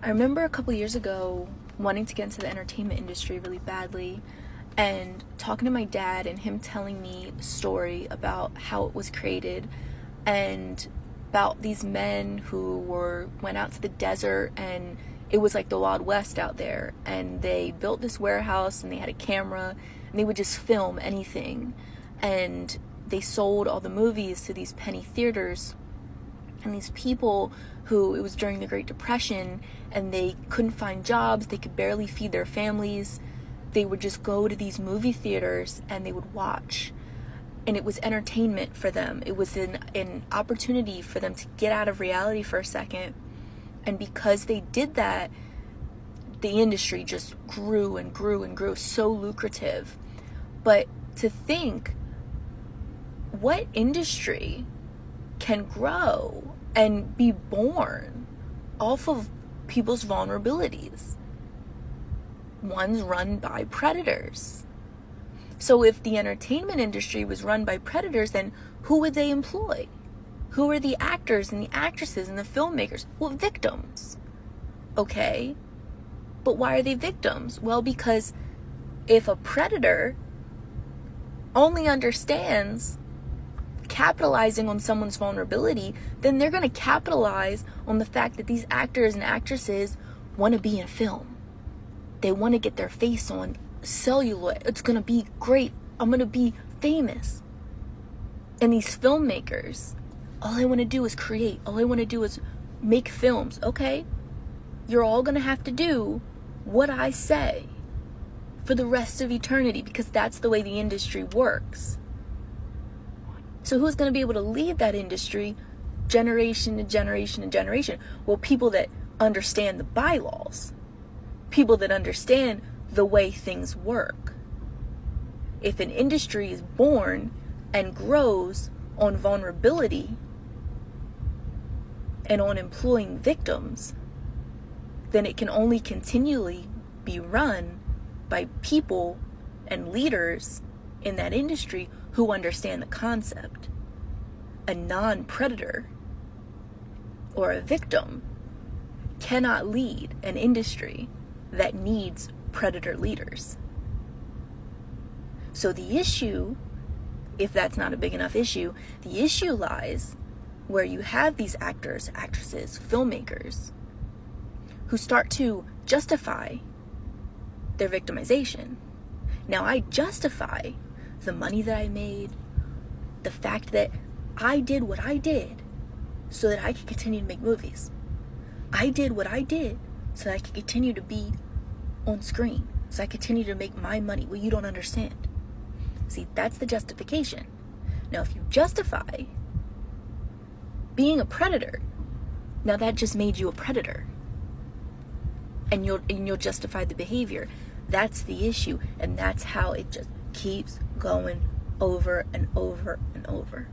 I remember a couple years ago wanting to get into the entertainment industry really badly and talking to my dad and him telling me a story about how it was created and about these men who went out to the desert, and it was like the Wild West out there, and they built this warehouse and they had a camera and they would just film anything, and they sold all the movies to these penny theaters. And these people who, it was during the Great Depression and they couldn't find jobs, they could barely feed their families, they would just go to these movie theaters and they would watch. And it was entertainment for them. It was an opportunity for them to get out of reality for a second. And because they did that, the industry just grew and grew and grew, so lucrative. But to think, what industry can grow and be born off of people's vulnerabilities? One's run by predators. So if the entertainment industry was run by predators, then who would they employ? Who are the actors and the actresses and the filmmakers? Well, victims. Okay. But why are they victims? Well, because if a predator only understands capitalizing on someone's vulnerability, then they're going to capitalize on the fact that these actors and actresses want to be in film. They want to get their face on celluloid. It's going to be great. I'm going to be famous. And these filmmakers, all I want to do is create. All I want to do is make films. Okay, you're all going to have to do what I say for the rest of eternity, because that's the way the industry works. So who's going to be able to lead that industry generation to generation to generation? Well, people that understand the bylaws, people that understand the way things work. If an industry is born and grows on vulnerability and on employing victims, then it can only continually be run by people and leaders in that industry who understand the concept. A non-predator or a victim cannot lead an industry that needs predator leaders. So the issue, if that's not a big enough issue, the issue lies where you have these actors, actresses, filmmakers who start to justify their victimization. Now, I justify the money that I made, the fact that I did what I did so that I could continue to make movies. I did what I did so that I could continue to be on screen, so I continue to make my money. Well, you don't understand. See, that's the justification. Now, if you justify being a predator, now that just made you a predator. And you'll justify the behavior. That's the issue, and that's how it just keeps going over and over and over.